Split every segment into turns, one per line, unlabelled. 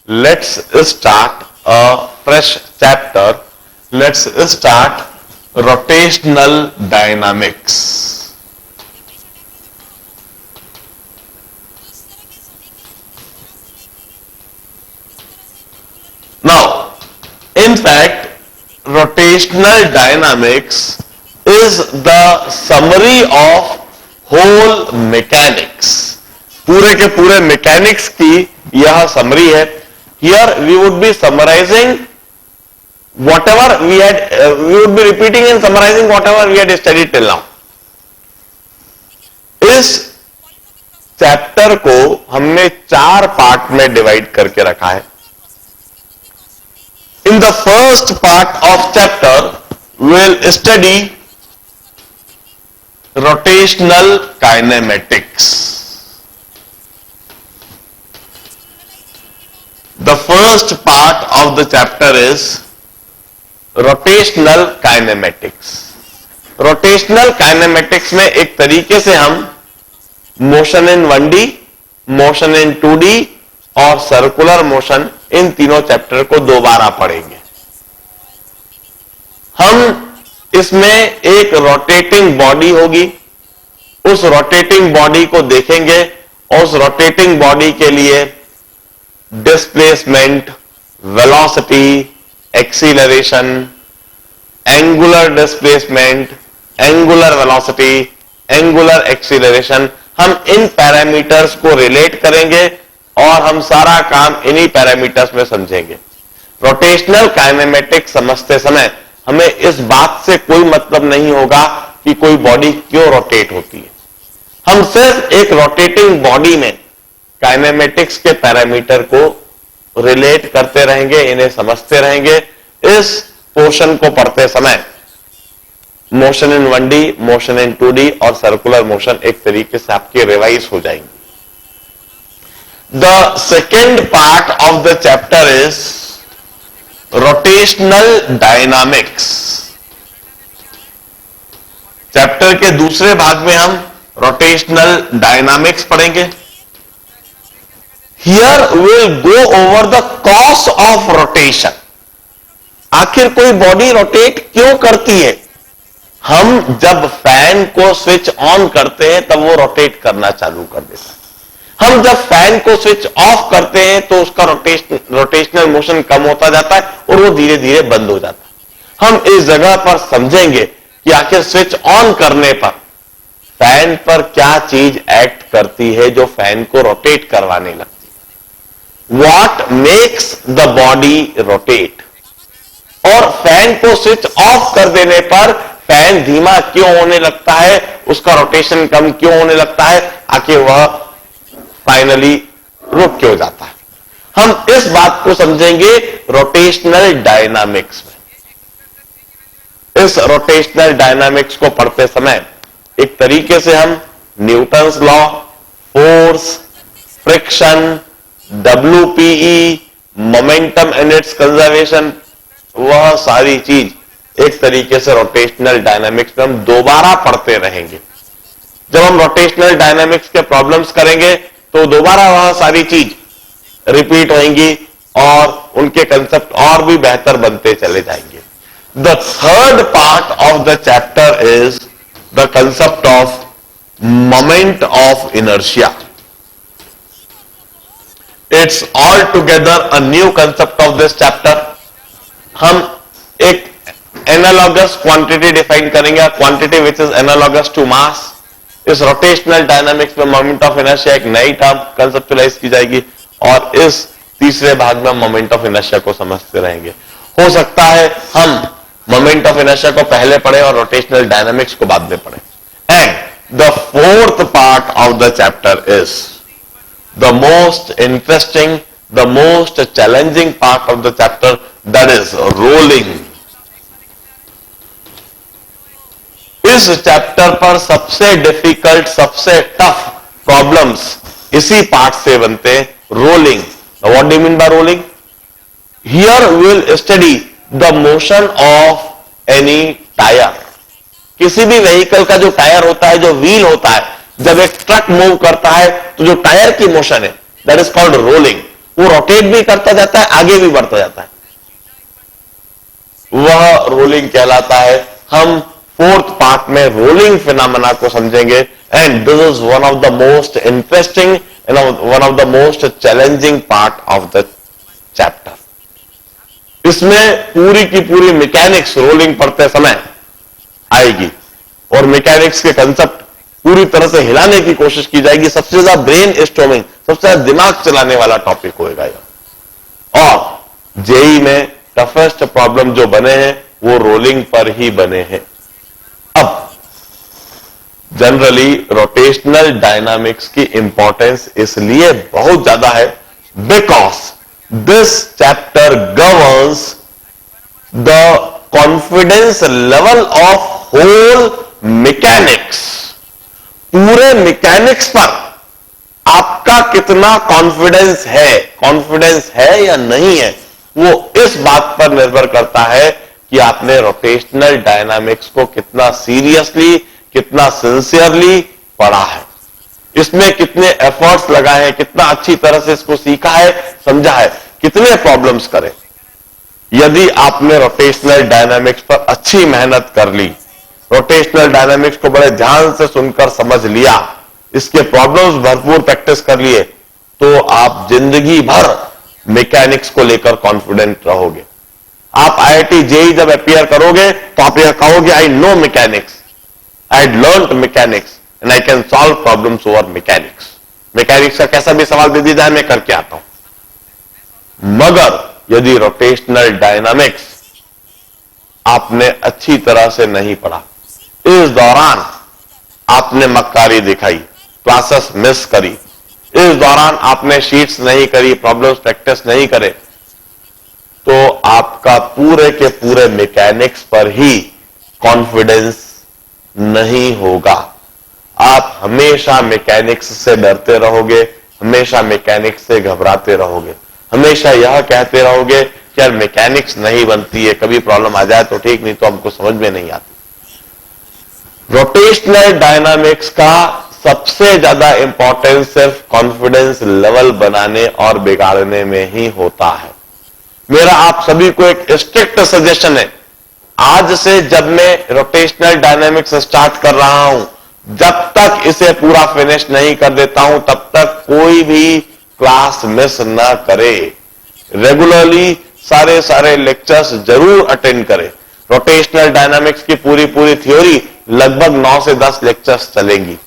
Let's start a fresh chapter. Let's start rotational dynamics. Now, in fact, rotational dynamics is the summary of whole mechanics. पूरे के पूरे mechanics की यह summary है. Here we would be summarizing whatever we would be repeating and summarizing whatever we had studied till now. इस chapter को हमने 4 part में डिवाइड करके रखा है. In the first part of chapter, we'll study rotational kinematics. The first part of the chapter is rotational kinematics. Rotational kinematics में एक तरीके से हम motion in 1D, motion in 2D और सर्कुलर मोशन इन तीनों चैप्टर को दोबारा पढ़ेंगे. हम इसमें एक रोटेटिंग बॉडी होगी, उस रोटेटिंग बॉडी को देखेंगे और उस रोटेटिंग बॉडी के लिए displacement, velocity, acceleration, angular displacement, angular velocity, angular acceleration, हम इन पैरामीटर्स को रिलेट करेंगे और हम सारा काम इन्हीं पैरामीटर्स में समझेंगे. रोटेशनल काइनेमेटिक्स समझते समय हमें इस बात से कोई मतलब नहीं होगा कि कोई बॉडी क्यों रोटेट होती है. हम सिर्फ एक रोटेटिंग बॉडी में काइनेमेटिक्स के पैरामीटर को रिलेट करते रहेंगे, इन्हें समझते रहेंगे. इस पोर्शन को पढ़ते समय motion in 1D, motion in 2D और सर्कुलर मोशन एक तरीके से आपके रिवाइज हो जाएंगे. The second part of the chapter is rotational dynamics. Chapter के दूसरे भाग में हम rotational dynamics पढ़ेंगे. Here we'll go over the cause of rotation. आखिर कोई बॉडी रोटेट क्यों करती है? हम जब फैन को स्विच ऑन करते हैं तब वो रोटेट करना चालू कर देता है. हम जब फैन को स्विच ऑफ करते हैं तो उसका रोटेशनल मोशन कम होता जाता है और वो धीरे धीरे बंद हो जाता है. हम इस जगह पर समझेंगे कि आखिर स्विच ऑन करने पर फैन पर क्या चीज एक्ट करती है जो फैन को रोटेट करवाने लगती है. What makes the body rotate. और फैन को स्विच ऑफ कर देने पर फैन धीमा क्यों होने लगता है, उसका रोटेशन कम क्यों होने लगता है, आखिर वह फाइनली रुक क्यों जाता है. हम इस बात को समझेंगे रोटेशनल डायनामिक्स में. इस रोटेशनल डायनामिक्स को पढ़ते समय एक तरीके से हम Newton's law, force, friction, WPE, momentum and it's conservation, वह सारी चीज एक तरीके से रोटेशनल डायनामिक्स में हम दोबारा पढ़ते रहेंगे. जब हम रोटेशनल डायनामिक्स के प्रॉब्लम्स करेंगे तो दोबारा वह सारी चीज रिपीट होंगी और उनके कंसेप्ट और भी बेहतर बनते चले जाएंगे. The third part of the chapter is the concept of moment of inertia. It's all together a new concept of this chapter. हम एक एनालॉगस क्वांटिटी डिफाइन करेंगे, quantity which is analogous to mass. इस rotational dynamics में moment of inertia एक नई term conceptualise की जाएगी और इस तीसरे भाग में मोमेंट ऑफ इनर्शिया को समझते रहेंगे. हो सकता है हम मोमेंट ऑफ इनर्शिया को पहले पढ़े और रोटेशनल डायनामिक्स को बाद में पढ़े. And the fourth part of the chapter is the most interesting, the most challenging part of the chapter, that is rolling. इस चैप्टर पर सबसे डिफिकल्ट, सबसे टफ प्रॉब्लम्स इसी पार्ट से बनते हैं. Rolling. What do you mean by rolling? Here we will study the motion of any tyre. किसी भी व्हीकल का जो टायर होता है, जो व्हील होता है, जब एक ट्रक मूव करता है तो जो टायर की मोशन है दैट इज कॉल्ड रोलिंग. वो रोटेट भी करता जाता है, आगे भी बढ़ता जाता है, वह रोलिंग कहलाता है। हम फोर्थ पार्ट में रोलिंग फिनोमेना को समझेंगे, and this is one of the most interesting and one of the most challenging part of the chapter. इसमें पूरी की पूरी मैकेनिक्स रोलिंग पढ़ते समय आएगी और मैकेनिक्स के कंसेप्ट पूरी तरह से हिलाने की कोशिश की जाएगी। सबसे ज्यादा ब्रेन स्टॉर्मिंग, सबसे ज्यादा दिमाग चलाने वाला टॉपिक होगा यह। और जेई में टफेस्ट प्रॉब्लम जो बने हैं वो रोलिंग पर ही बने हैं। अब जनरली रोटेशनल डायनामिक्स की इंपॉर्टेंस इसलिए बहुत ज्यादा है because this chapter governs the confidence level of whole mechanics. पूरे मैकेनिक्स पर आपका कितना कॉन्फिडेंस है या नहीं है, वो इस बात पर निर्भर करता है कि आपने रोटेशनल डायनामिक्स को कितना सीरियसली, कितना सिंसियरली पढ़ा है, इसमें कितने एफर्ट्स लगाए हैं, कितना अच्छी तरह से इसको सीखा है, समझा है, कितने प्रॉब्लम्स करें। यदि आपने रोटेशनल डायनामिक्स पर अच्छी मेहनत कर ली, रोटेशनल डायनामिक्स को बड़े ध्यान से सुनकर समझ लिया, इसके प्रॉब्लम्स भरपूर प्रैक्टिस कर लिए, तो आप जिंदगी भर मैकेनिक्स को लेकर कॉन्फिडेंट रहोगे। आप आईआईटी जेई जब अपियर करोगे तो आप यह कहोगे, I know mechanics, I had learned mechanics and I can solve problems over mechanics. Mechanics का कैसा भी सवाल दे दिया जाए मैं करके आता हूं। मगर यदि रोटेशनल डायनामिक्स आपने अच्छी तरह से नहीं पढ़ा, इस दौरान आपने मक्कारी दिखाई, क्लासेस मिस करी, इस दौरान आपने शीट्स नहीं करी, प्रॉब्लम्स प्रैक्टिस नहीं करे, तो आपका पूरे के पूरे मैकेनिक्स पर ही कॉन्फिडेंस नहीं होगा। आप हमेशा मैकेनिक्स से डरते रहोगे, हमेशा मैकेनिक्स से घबराते रहोगे, हमेशा यह कहते रहोगे कि यार मैकेनिक्स नहीं बनती है, कभी प्रॉब्लम आ जाए तो ठीक, नहीं तो हमको समझ में नहीं आती। रोटेशनल डायनामिक्स का सबसे ज्यादा इंपॉर्टेंस सिर्फ कॉन्फिडेंस लेवल बनाने और बिगाड़ने में ही होता है। मेरा आप सभी को एक स्ट्रिक्ट सजेशन है, आज से जब मैं रोटेशनल डायनामिक्स स्टार्ट कर रहा हूं, जब तक इसे पूरा फिनिश नहीं कर देता हूं तब तक कोई भी क्लास मिस ना करे। रेगुलरली सारे लेक्चर्स जरूर अटेंड करें। रोटेशनल डायनामिक्स की पूरी थ्योरी लगभग 9 से 10 लेक्चर्स चलेंगी।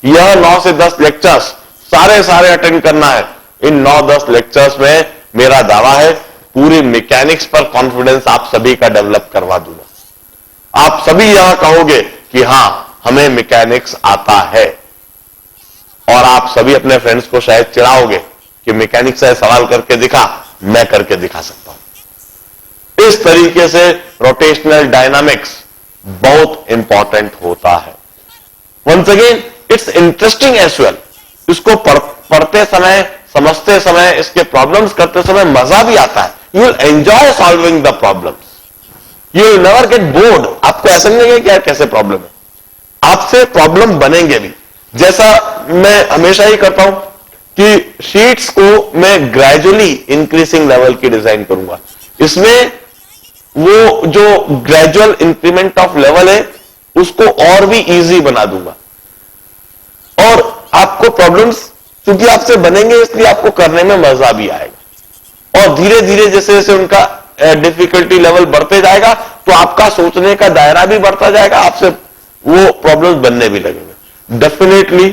यह 9 से 10 लेक्चर्स सारे अटेंड करना है। इन 9-10 लेक्चर्स में मेरा दावा है पूरी मैकेनिक्स पर कॉन्फिडेंस आप सभी का डेवलप करवा दूंगा। आप सभी यह कहोगे कि हां हमें मैकेनिक्स आता है, और आप सभी अपने फ्रेंड्स को शायद चिढ़ाओगे कि मैकेनिक्स से सवाल करके दिखा, मैं करके दिखा सकता हूं। इस तरीके से रोटेशनल डायनामिक्स बहुत इंपॉर्टेंट होता है। Once again it's interesting as well. इसको पढ़ते समय, समझते समय, इसके प्रॉब्लम्स करते समय मजा भी आता है। You will enjoy solving the problems, you will never get bored. आपको ऐसा नहीं लगेगा कि यार कैसे प्रॉब्लम है, आपसे प्रॉब्लम बनेंगे भी। जैसा मैं हमेशा ही करता हूं कि शीट्स को मैं ग्रेजुअली इंक्रीजिंग लेवल की डिजाइन करूंगा। इसमें वो जो ग्रेजुअल इंक्रीमेंट ऑफ लेवल है उसको और भी इजी बना दूंगा, और आपको प्रॉब्लम्स क्योंकि आपसे बनेंगे इसलिए आपको करने में मजा भी आएगा। और धीरे धीरे जैसे जैसे उनका डिफिकल्टी लेवल बढ़ते जाएगा तो आपका सोचने का दायरा भी बढ़ता जाएगा, आपसे वो प्रॉब्लम्स बनने भी लगेंगे। डेफिनेटली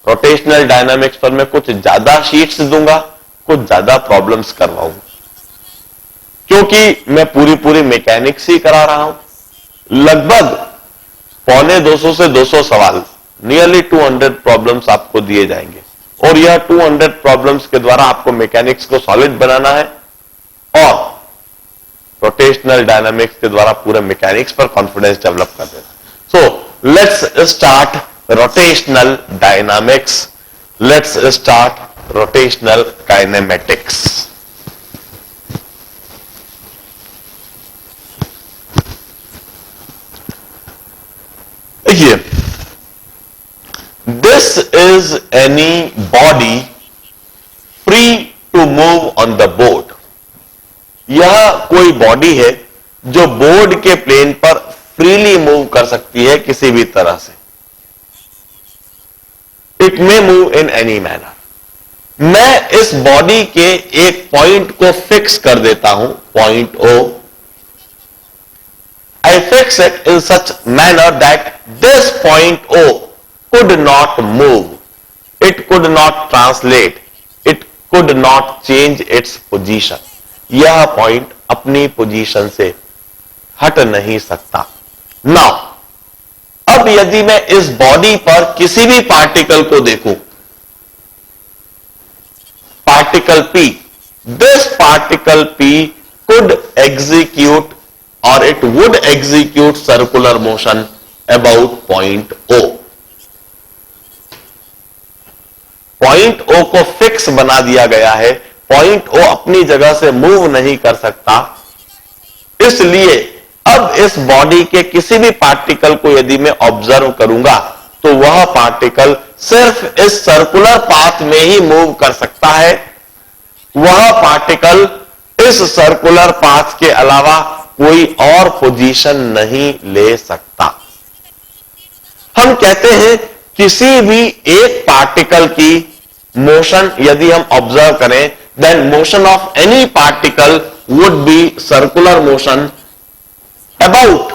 रोटेशनल डायनामिक्स पर मैं कुछ ज्यादा शीट्स दूंगा, कुछ ज्यादा प्रॉब्लम्स करवाऊंगा, क्योंकि मैं पूरी मैकेनिक्स ही करा रहा हूं। लगभग 250 से 200 सवाल, नियरली 200 प्रॉब्लम्स आपको दिए जाएंगे, और यह 200 प्रॉब्लम्स के द्वारा आपको मैकेनिक्स को सॉलिड बनाना है और रोटेशनल डायनामिक्स के द्वारा पूरे मैकेनिक्स पर कॉन्फिडेंस डेवलप कर देना। So let's start rotational dynamics, let's start rotational kinematics. देखिए, this is any body free to move on the board. यह कोई बॉडी है जो बोर्ड के प्लेन पर फ्रीली मूव कर सकती है किसी भी तरह से। It may move in any manner. मैं इस बॉडी के एक पॉइंट को फिक्स कर देता हूं, point O. I fix it in such manner that this point O could not move, it could not translate, it could not change its position. यह point अपनी पोजीशन से हट नहीं सकता। नाउ अब यदि मैं इस बॉडी पर किसी भी पार्टिकल को देखूं, particle P, this particle P could execute or it would execute circular motion about point O. Point O को फिक्स बना दिया गया है, पॉइंट O अपनी जगह से मूव नहीं कर सकता। इसलिए अब इस बॉडी के किसी भी पार्टिकल को यदि मैं ऑब्जर्व करूंगा तो वह पार्टिकल सिर्फ इस सर्कुलर पाथ में ही मूव कर सकता है। वह पार्टिकल इस सर्कुलर पाथ के अलावा कोई और पोजीशन नहीं ले सकता। हम कहते हैं किसी भी एक पार्टिकल की मोशन यदि हम ऑब्जर्व करें, then motion of any particle would be circular motion about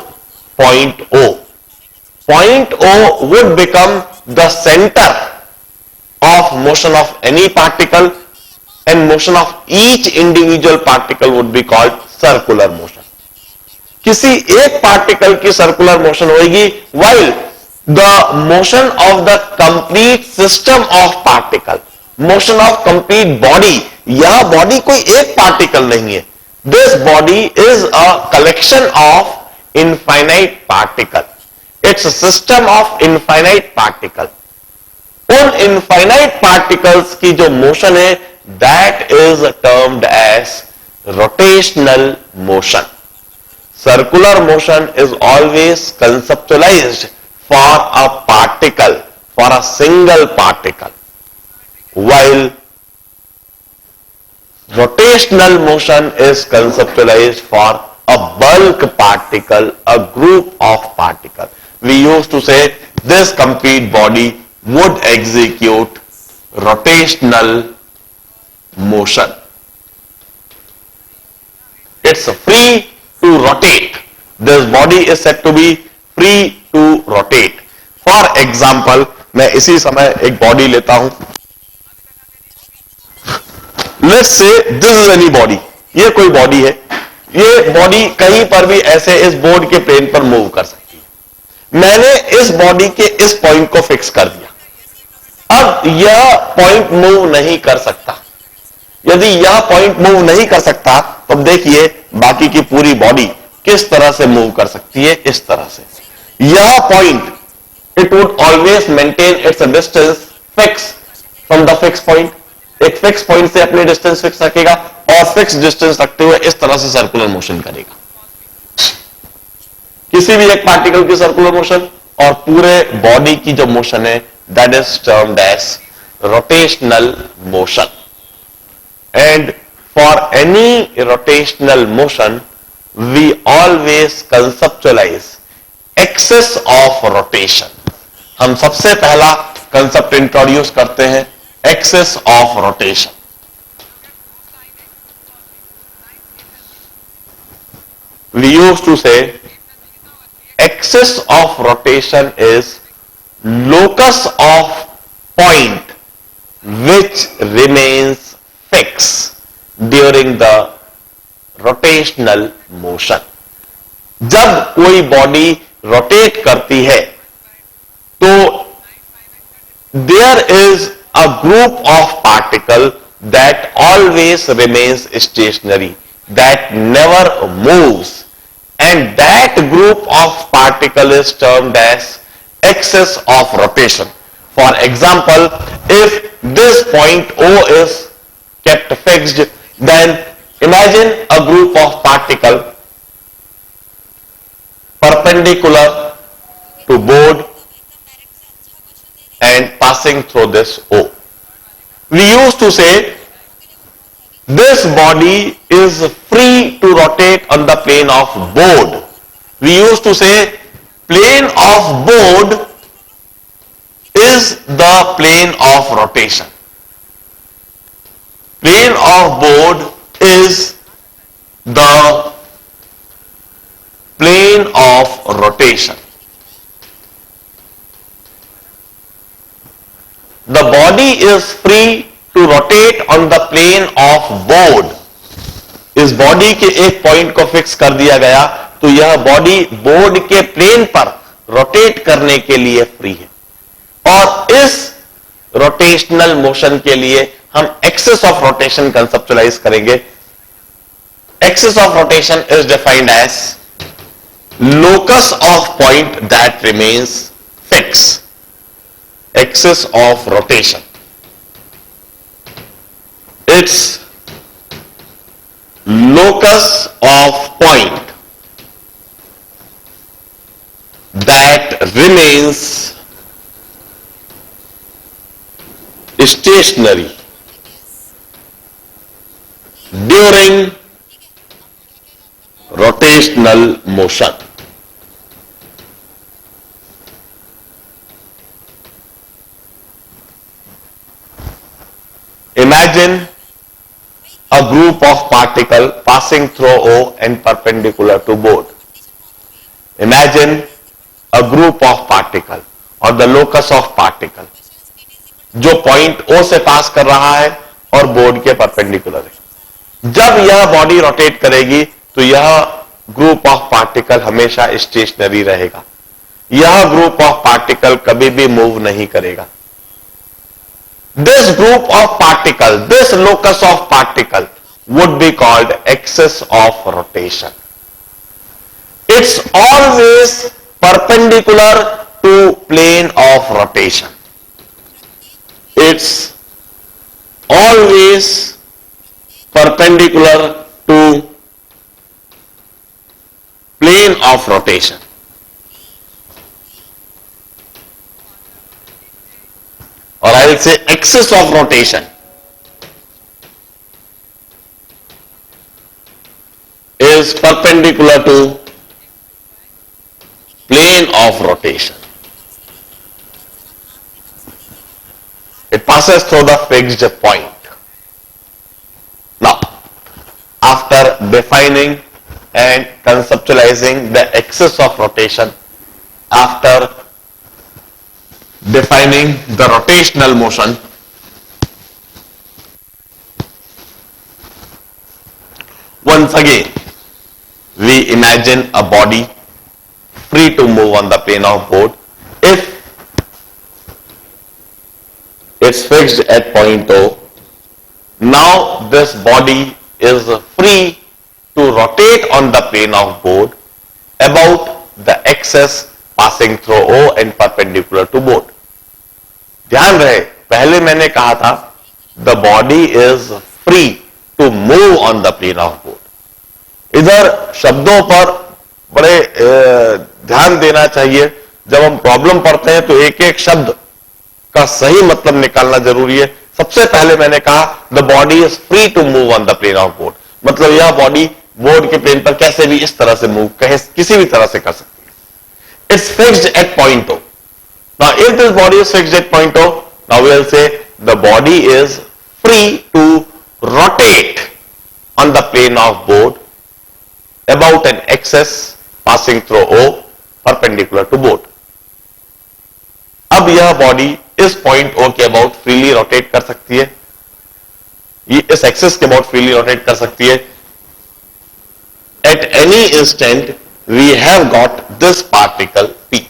point O. Point O would become the center of motion of any particle and motion of each individual particle would be called circular motion. किसी एक particle की circular motion होगी, while the motion of the complete system of particle, motion of complete body, यह body कोई एक particle नहीं है। This body is a collection of infinite particle. It's a system of infinite particle. उन infinite particles की जो motion है, that is termed as rotational motion. Circular motion is always conceptualized for a particle, for a single particle, while rotational motion is conceptualized for a bulk particle, a group of particles. We used to say this complete body would execute rotational motion. It's free to rotate. This body is said to be free to rotate. For example, मैं इसी समय एक body लेता हूं। Let's say this is any body. ये कोई body है। ये बॉडी कहीं पर भी ऐसे इस बोर्ड के प्लेन पर मूव कर सकती है। मैंने इस बॉडी के इस पॉइंट को फिक्स कर दिया। अब यह पॉइंट मूव नहीं कर सकता। यदि यह पॉइंट मूव नहीं कर सकता तो देखिए बाकी की पूरी बॉडी किस तरह से मूव कर सकती है, इस तरह से। यह point it would always maintain its distance fix from the fix point. एक फिक्स पॉइंट से अपनी डिस्टेंस फिक्स रखेगा और फिक्स डिस्टेंस रखते हुए इस तरह से सर्कुलर मोशन करेगा। किसी भी एक पार्टिकल की सर्कुलर मोशन और पूरे बॉडी की जो मोशन है, that is termed as rotational motion. And for any rotational motion, we always conceptualize axis of rotation. हम सबसे पहला कंसेप्ट इंट्रोड्यूस करते हैं, axis of rotation. We used to say axis of rotation is locus of point which remains fixed during the rotational motion. जब कोई body rotate करती है तो there is a group of particle that always remains stationary, that never moves, and that group of particle is termed as axis of rotation. For example, if this point O is kept fixed, then imagine a group of particle perpendicular to board and passing through this O. We used to say This body is free to rotate on the plane of board. We used to say plane of board is the plane of rotation. Plane of board is the plane of rotation. The body is free to rotate on the plane of board. इस body के एक point को fix कर दिया गया तो यह body board के प्लेन पर रोटेट करने के लिए फ्री है। और इस रोटेशनल मोशन के लिए हम एक्सिस ऑफ रोटेशन कंसेप्चुलाइज करेंगे। Axis of rotation is defined as locus of point that remains fixed. Axis of rotation. Its locus of point that remains stationary during rotational motion. Imagine a group of particles passing through O and perpendicular to board. Imagine a group of particles or the locus of particle जो point O से पास कर रहा है और board के perpendicular है। जब यह बॉडी रोटेट करेगी तो यह ग्रुप ऑफ पार्टिकल हमेशा स्टेशनरी रहेगा। यह ग्रुप ऑफ पार्टिकल कभी भी मूव नहीं करेगा। This group of particle, this locus of particle would be called axis of rotation. It's always perpendicular to plane of rotation. It's always perpendicular to plane of rotation. Or I will say axis of rotation is perpendicular to plane of rotation. It passes through the fixed point. Now, after defining and conceptualizing the axis of rotation, after defining the rotational motion, once again we imagine a body free to move on the plane of board. If it's fixed at point O, now this body is free to rotate on the plane of board about the axis passing through O and perpendicular to board. ध्यान रहे, पहले मैंने कहा था the body is free to move on the plane of board. इधर शब्दों पर बड़े ध्यान देना चाहिए। जब हम प्रॉब्लम पढ़ते हैं तो एक एक शब्द का सही मतलब निकालना जरूरी है। सबसे पहले मैंने कहा the body is free to move on the plane of board, मतलब यह बॉडी बोर्ड के प्लेन पर कैसे भी इस तरह से मूव, किसी भी तरह से कर सकती है। It's fixed at point O. Now, if this body is fixed at point O, now we will say the body is free to rotate on the plane of board about an axis passing through O perpendicular to board. अब यह body इस point O के about freely rotate कर सकती है, ये इस axis के अबाउट फ्रीली रोटेट कर सकती है। At any instant we have got this particle P.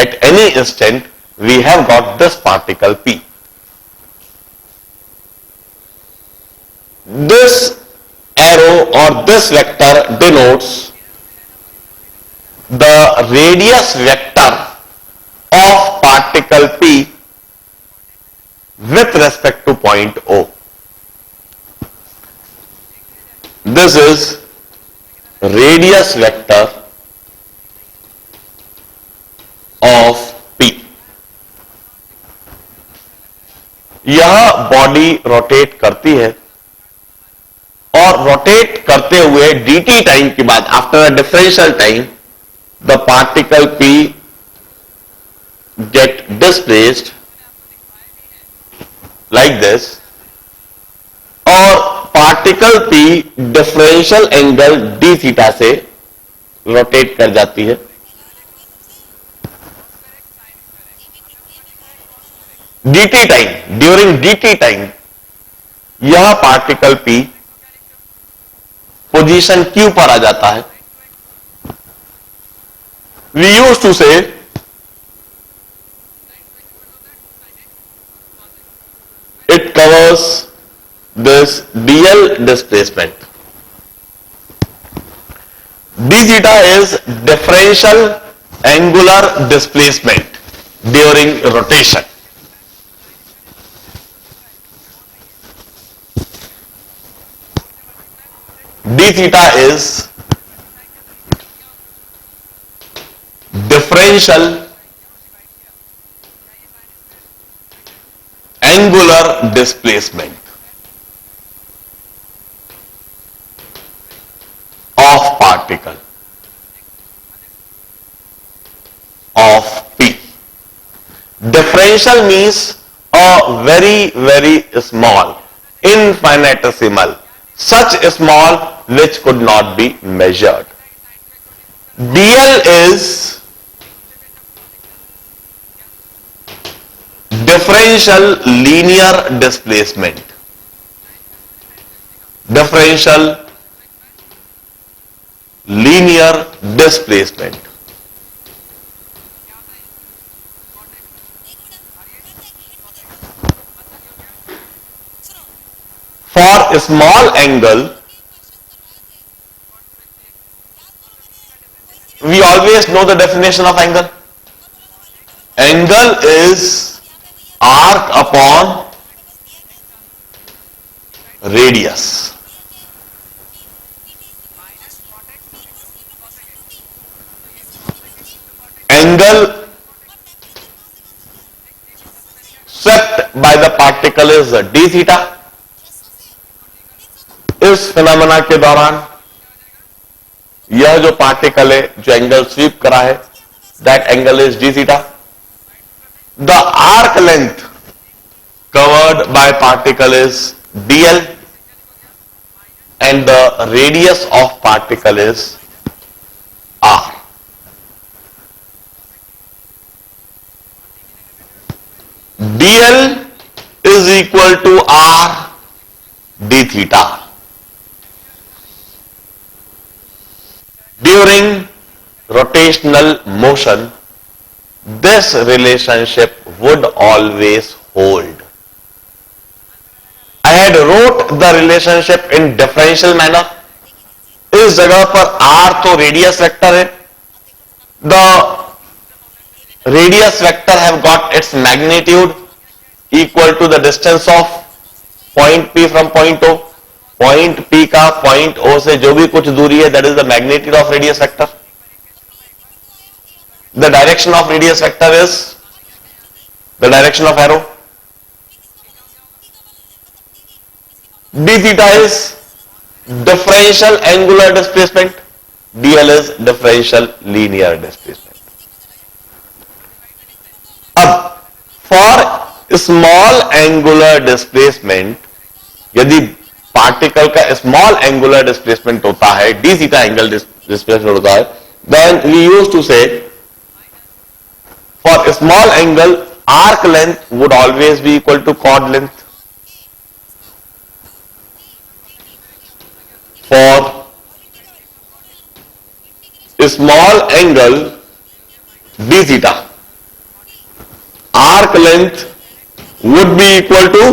At any instant we have got this particle P. This arrow or this vector denotes the radius vector of particle P with respect to point O. This is radius vector of P. यह body rotate करती है और rotate करते हुए dt time के बाद after a differential time the particle p get displaced like this और particle p differential angle d theta से रोटेट कर जाती है। dt time, during dt time यह पार्टिकल p पोजीशन q पर आ जाता है। वी यूज टू से it covers this dl displacement. d theta is differential angular displacement during rotation. d theta is differential angular displacement of particle of P. Differential means a very small, infinitesimal, such small which could not be measured. dl is differential linear displacement. Differential linear displacement. For a small angle, we always know the definition of angle. Angle is arc upon radius. Angle swept by the particle is d theta. इस phenomena के दौरान यह जो particle है जो angle SVEEP करा है that angle is d theta. The arc length covered by particle is dl and the radius of particle is r. dl is equal to r d theta. During rotational motion, this relationship would always hold. I had wrote the relationship in differential manner. इस जगह पर r तो radius vector है. The radius vector have got its magnitude equal to the distance of point P from point O. Point P का point O से जो भी कुछ दूरी है that is the magnitude of radius vector. The direction of radius vector is the direction of arrow. d theta is differential angular displacement. dl is differential linear displacement. अब for small angular displacement यदि particle का small angular displacement होता है d theta angle displacement होता है then we used to say for a small angle arc length would always be equal to chord length. For a small angle d theta arc length would be equal to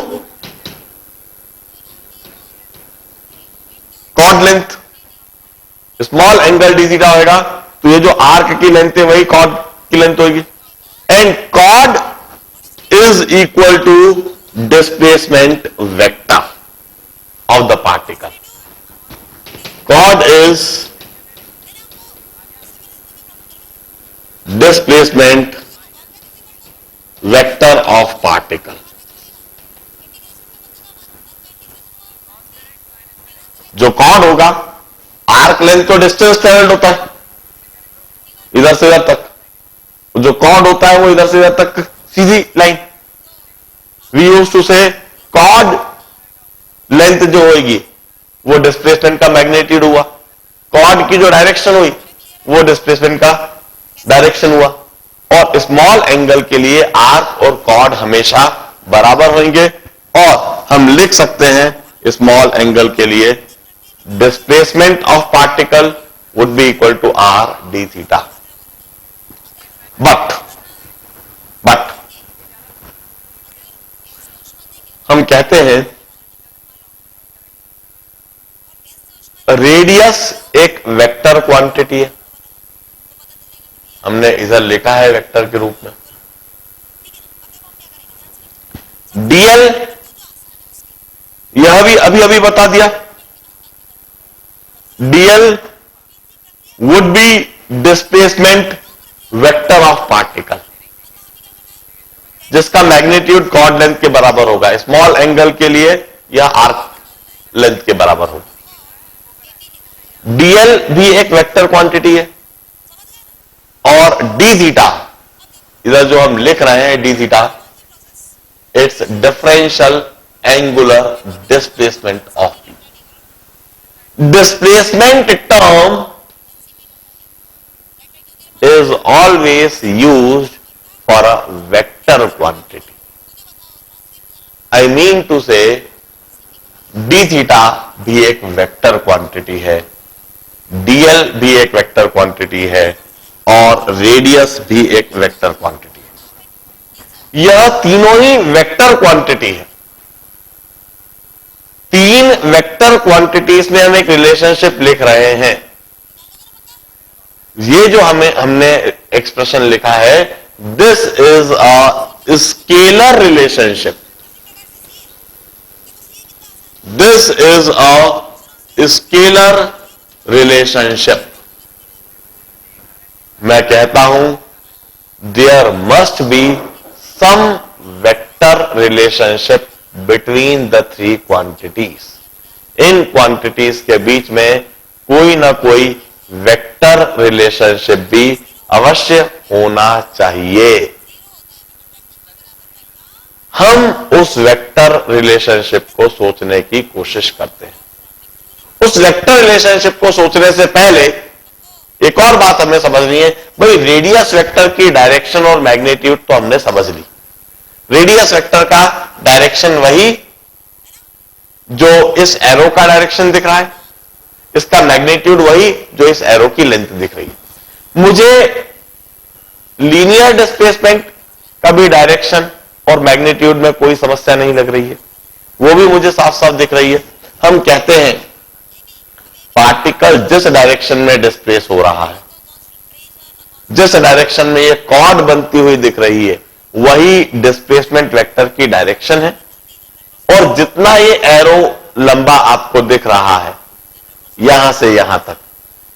chord length. Small angle d theta होगा तो ये जो arc की length है वही chord की length होगी. And chord is equal to displacement vector of the particle. Chord is displacement vector of particle. Chord होगा, आर्क लेंथ तो डिस्टेंस ट्रेवल्ड होता है इधर से इधर तक, जो कॉर्ड होता है वो इधर से इधर तक सीधी लाइन। वी यूज्ड टू से कॉर्ड लेंथ जो होगी वो डिस्प्लेसमेंट का मैग्नीट्यूड हुआ, कॉर्ड की जो डायरेक्शन हुई वो डिस्प्लेसमेंट का डायरेक्शन हुआ। और स्मॉल एंगल के लिए आर्क और कॉर्ड हमेशा बराबर होंगे, और हम लिख सकते हैं स्मॉल एंगल के लिए displacement of particle would be equal to R D theta. But हम कहते हैं रेडियस एक वेक्टर क्वांटिटी है, हमने इधर लिखा है वेक्टर के रूप में। डीएल यह भी अभी अभी बता दिया, DL would be displacement vector of particle, जिसका मैग्नीट्यूड कॉर्ड लेंथ के बराबर होगा, स्मॉल एंगल के लिए यह आर्क लेंथ के बराबर होगा। डीएल भी एक वेक्टर क्वांटिटी है, और डी थीटा इधर जो हम लिख रहे हैं D theta, it's differential angular displacement of P. Displacement term is always used for a vector quantity. I mean to say d theta भी एक वेक्टर क्वांटिटी है, dl भी एक वेक्टर क्वांटिटी है, और रेडियस भी एक वेक्टर क्वांटिटी है। यह तीनों ही वेक्टर क्वांटिटी है। तीन वेक्टर क्वांटिटीज में हम एक रिलेशनशिप लिख रहे हैं। ये जो हमने एक्सप्रेशन लिखा है, this is a scalar relationship, this is a scalar relationship. मैं कहता हूं there must be some vector relationship between the three quantities. इन क्वांटिटीज के बीच में कोई ना कोई वेक्टर रिलेशनशिप भी अवश्य होना चाहिए। हम उस वेक्टर रिलेशनशिप को सोचने की कोशिश करते हैं। उस वेक्टर रिलेशनशिप को सोचने से पहले एक और बात हमें समझनी है। भाई रेडियस वेक्टर की डायरेक्शन और मैग्नीट्यूड तो हमने समझ ली। रेडियस वेक्टर का डायरेक्शन वही जो इस एरो का डायरेक्शन दिख रहा है, इसका मैग्नीट्यूड वही जो इस एरो की लेंथ दिख रही है। मुझे लीनियर डिस्प्लेसमेंट का भी डायरेक्शन और मैग्नीट्यूड में कोई समस्या नहीं लग रही है, वो भी मुझे साफ साफ दिख रही है। हम कहते हैं पार्टिकल जिस डायरेक्शन में डिस्प्लेस हो रहा है, जिस डायरेक्शन में ये कॉर्ड बनती हुई दिख रही है, वही डिस्प्लेसमेंट वेक्टर की डायरेक्शन है। और जितना ये एरो लंबा आपको दिख रहा है यहां से यहां तक,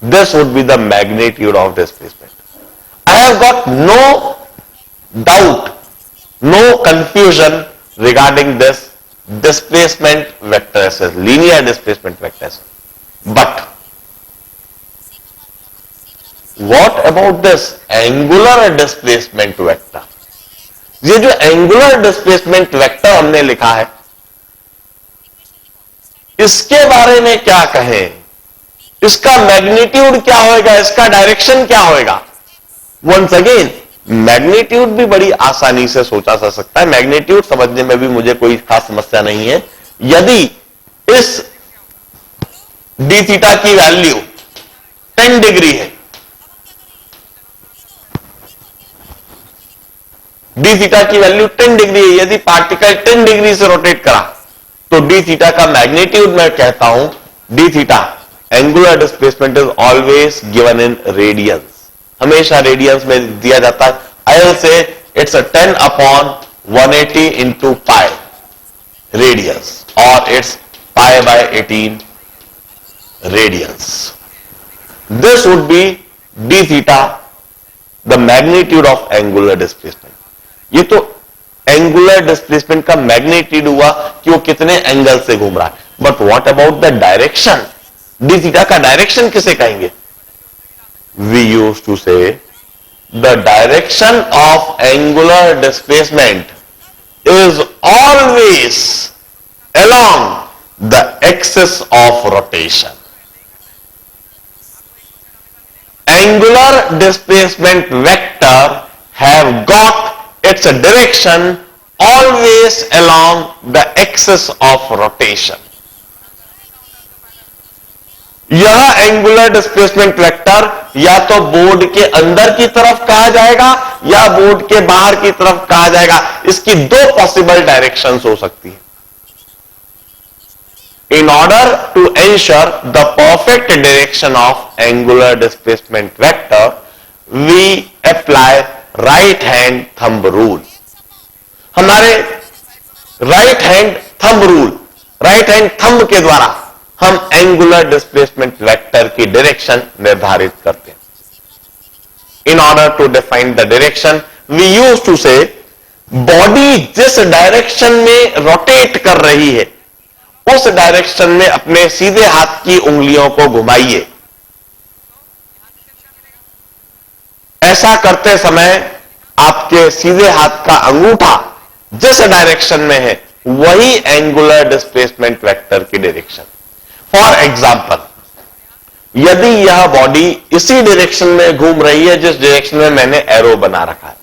this would be the magnitude of displacement. I have got no doubt, no confusion regarding this displacement vectors, linear displacement vectors. But what about this angular displacement vector? ये जो एंगुलर डिस्प्लेसमेंट वेक्टर हमने लिखा है, इसके बारे में क्या कहें? इसका मैग्नीट्यूड क्या होगा, इसका डायरेक्शन क्या होगा? वंस अगेन मैग्नीट्यूड भी बड़ी आसानी से सोचा जा सकता है। मैग्नीट्यूड समझने में भी मुझे कोई खास समस्या नहीं है। यदि इस डी थीटा की वैल्यू 10 डिग्री है, डी थीटा की वैल्यू 10 डिग्री है, यदि पार्टिकल 10 डिग्री से रोटेट करा तो डी थीटा का मैग्नीट्यूड मैं कहता हूं D theta angular displacement is always given in radians, हमेशा रेडियंस में दिया जाता है। I will say it's 10 upon 180 into pi radians, और it's pi by 18 radians. This would be D theta the magnitude of angular displacement. ये तो angular displacement का magnitude हुआ कि वो कितने एंगल से घूम रहा है। But what about the direction? D theta का डायरेक्शन किसे कहेंगे? वी यूज टू से the direction of angular displacement is always along the axis of rotation. Angular displacement vector have got its direction always along the axis of rotation. यह angular displacement vector या तो board के अंदर की तरफ कहा जाएगा या बोर्ड के बाहर की तरफ कहा जाएगा. इसकी दो पॉसिबल डायरेक्शंस हो सकती है. In order to ensure the perfect direction of angular displacement vector, we apply right hand thumb rule. हमारे right hand thumb rule, right hand thumb के द्वारा हम angular displacement vector की direction निर्धारित करते हैं. In order to define the direction, we used to say body जिस direction में rotate कर रही है उस डायरेक्शन में अपने सीधे हाथ की उंगलियों को घुमाइए. ऐसा करते समय आपके सीधे हाथ का अंगूठा जिस डायरेक्शन में है वही एंगुलर डिस्प्लेसमेंट वेक्टर की डायरेक्शन. फॉर एग्जाम्पल, यदि यह बॉडी इसी डायरेक्शन में घूम रही है जिस डायरेक्शन में मैंने एरो बना रखा है,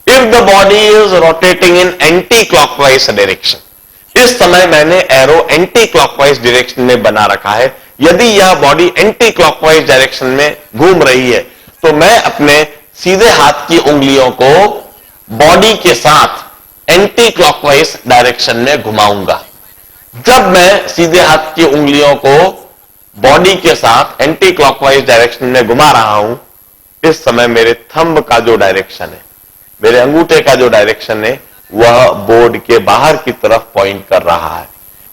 if the body is rotating in anti clockwise direction, इस समय मैंने एरो एंटी क्लॉकवाइज डायरेक्शन में बना रखा है. यदि यह बॉडी एंटी क्लॉकवाइज डायरेक्शन में घूम रही है तो मैं अपने सीधे हाथ की उंगलियों को बॉडी के साथ एंटी क्लॉकवाइज डायरेक्शन में घुमाऊंगा. जब मैं सीधे हाथ की उंगलियों को बॉडी के साथ एंटी क्लॉकवाइज डायरेक्शन में घुमा रहा हूं, इस समय मेरे थंब का जो डायरेक्शन है, मेरे अंगूठे का जो डायरेक्शन है, वह बोर्ड के बाहर की तरफ पॉइंट कर रहा है.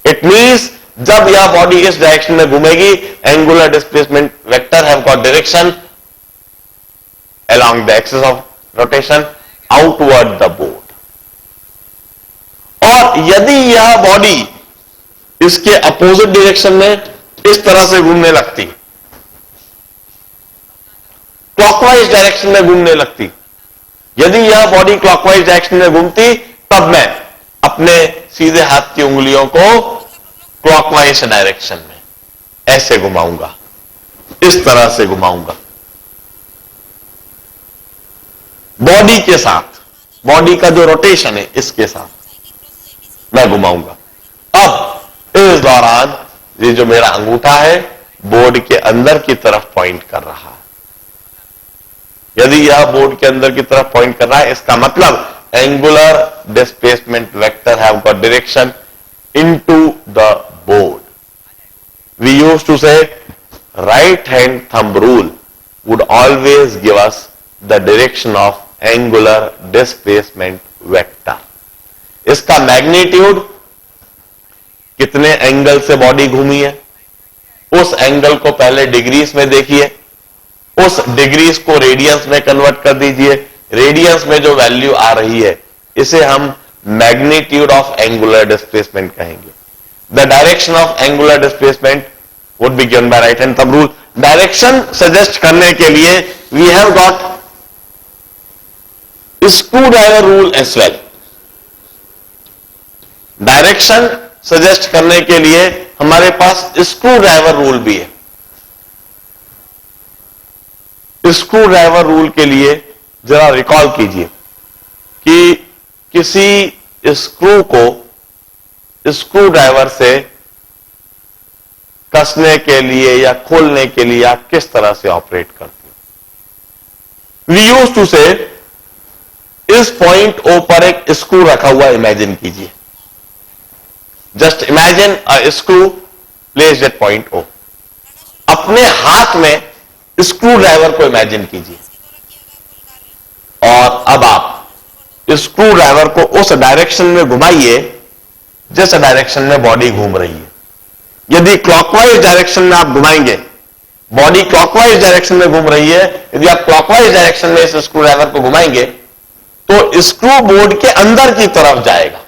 इट मींस जब यह बॉडी इस डायरेक्शन में घूमेगी, angular displacement vector have got direction along the axis of rotation outward the board. और यदि यह बॉडी इसके अपोजिट डायरेक्शन में इस तरह से घूमने लगती, क्लॉकवाइज डायरेक्शन में घूमने लगती, यदि यह बॉडी क्लॉकवाइज डायरेक्शन में घूमती, तब मैं अपने सीधे हाथ की उंगलियों को क्लॉकवाइज डायरेक्शन में ऐसे घुमाऊंगा, इस तरह से घुमाऊंगा. बॉडी के साथ, बॉडी का जो रोटेशन है इसके साथ मैं घुमाऊंगा. अब इस दौरान ये जो मेरा अंगूठा है बोर्ड के अंदर की तरफ पॉइंट कर रहा है. यदि यह बोर्ड के अंदर की तरफ पॉइंट कर रहा है, इसका मतलब angular displacement vector have got direction into the board. We used to say right hand thumb rule would always give us the direction of angular displacement vector. इसका मैग्नीट्यूड, कितने एंगल से बॉडी घूमी है, उस एंगल को पहले degrees में देखिए, उस डिग्रीज को रेडियंस में कन्वर्ट कर दीजिए. रेडियंस में जो वैल्यू आ रही है इसे हम मैग्नीट्यूड ऑफ एंगुलर डिस्प्लेसमेंट कहेंगे. The direction of angular displacement would be given by right hand thumb rule. Direction suggest करने के लिए we have got screw driver rule as well. Direction suggest करने के लिए हमारे पास स्क्रू ड्राइवर रूल भी है. स्क्रू ड्राइवर रूल के लिए जरा रिकॉल कीजिए कि किसी स्क्रू को स्क्रू ड्राइवर से कसने के लिए या खोलने के लिए आप किस तरह से ऑपरेट करते हैं. वी यूज्ड टू से, इस पॉइंट ओ पर एक स्क्रू रखा हुआ इमेजिन कीजिए. Just imagine a screw placed at point O. अपने हाथ में स्क्रू ड्राइवर को इमेजिन कीजिए और अब आप स्क्रू ड्राइवर को उस डायरेक्शन में घुमाइए जिस डायरेक्शन में बॉडी घूम रही है. यदि क्लॉकवाइज डायरेक्शन में आप घुमाएंगे, बॉडी क्लॉकवाइज डायरेक्शन में घूम रही है, यदि आप क्लॉकवाइज डायरेक्शन में इस स्क्रू ड्राइवर को घुमाएंगे तो स्क्रू बोर्ड के अंदर की तरफ जाएगा.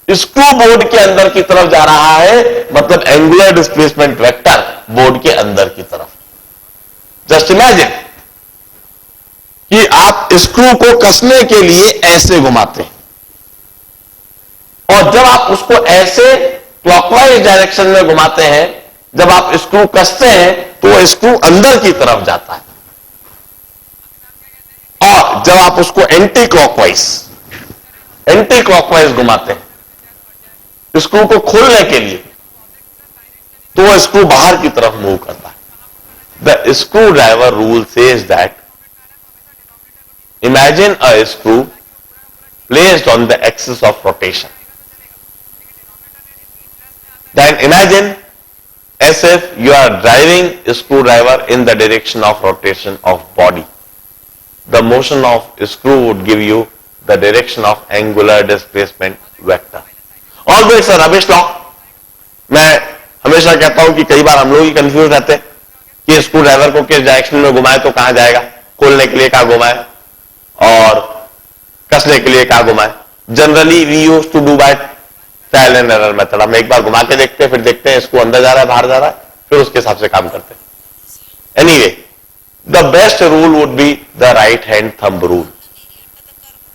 स्क्रू बोर्ड के अंदर की तरफ जा रहा है, मतलब एंगुलर डिस्प्लेसमेंट वेक्टर बोर्ड के अंदर की तरफ। जस्ट इमेजिन कि आप स्क्रू को कसने के लिए ऐसे घुमाते हैं, और जब आप उसको ऐसे क्लॉकवाइज डायरेक्शन में घुमाते हैं, जब आप स्क्रू कसते हैं तो वो स्क्रू अंदर की तरफ जाता है, और जब आप उसको एंटी क्लॉकवाइज घुमाते हैं स्क्रू को खोलने के लिए, तो वो स्क्रू बाहर की तरफ मूव करता है। The screw driver rule says that imagine a screw placed on the axis of rotation, then imagine as if you are driving a screwdriver in the direction of rotation of body. The motion of screw would give you the direction of angular displacement vector. Although it's a rubbish law, मैं हमेशा कहता हूं कि कई बार हम लोग ही confuse रहते हैं कि स्क्रू ड्राइवर को किस डायरेक्शन में घुमाए तो कहां जाएगा, खोलने के लिए कहां घुमाए और कसने के लिए कहां घुमाए। Generally we use to do by trial and error method. हम एक बार घुमा के देखते हैं, फिर देखते हैं इसको अंदर जा रहा है बाहर जा रहा है, फिर उसके हिसाब से काम करते हैं। Anyway, the best rule would be the right hand thumb rule.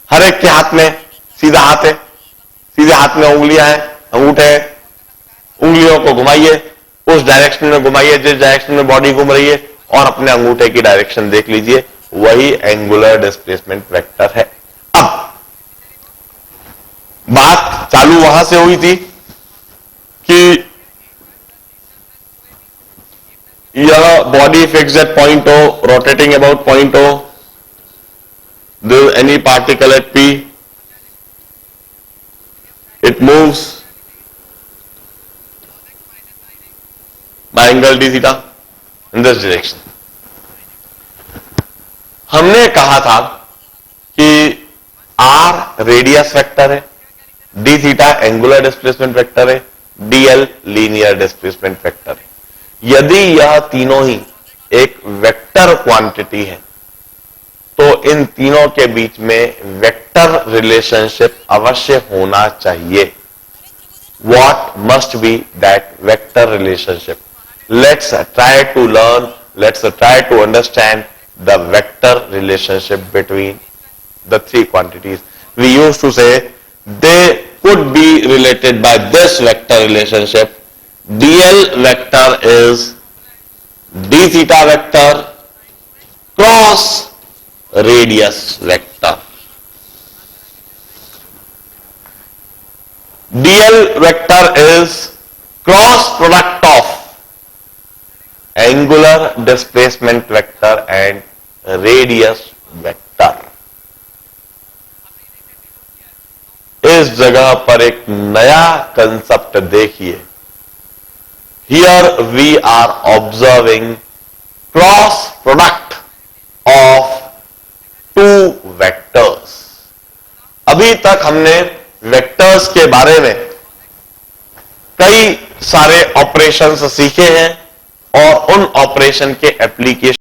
हर एक के हाथ में सीधा हाथ है, सीधे हाथ में उंगलियां हैं, अंगूठे हैं, उंगलियों को घुमाइए, उस डायरेक्शन में घुमाइए जिस डायरेक्शन में बॉडी घूम रही है, और अपने अंगूठे की डायरेक्शन देख लीजिए, वही एंगुलर डिस्प्लेसमेंट वेक्टर है। अब बात चालू वहां से हुई थी कि यह body fix at point O, rotating about point O, any particle at P, it moves by angle D theta in this direction. हमने कहा था कि आर रेडियस वेक्टर है, D theta angular displacement vector है, डीएल लीनियर डिस्प्लेसमेंट वेक्टर है। यदि यह तीनों ही एक वेक्टर क्वांटिटी है तो इन तीनों के बीच में वेक्टर रिलेशनशिप अवश्य होना चाहिए। What must be that vector relationship? Let's try to learn, let's try to understand the vector relationship between the three quantities. We used to say they could be related by this vector relationship. dl vector is d theta vector cross radius vector. dl vector is cross product of angular displacement vector and radius vector. इस जगह पर एक नया concept देखिए। Here we are observing cross product of two vectors. अभी तक हमने vectors के बारे में कई सारे ऑपरेशंस सीखे हैं और उन ऑपरेशन के एप्लीकेशन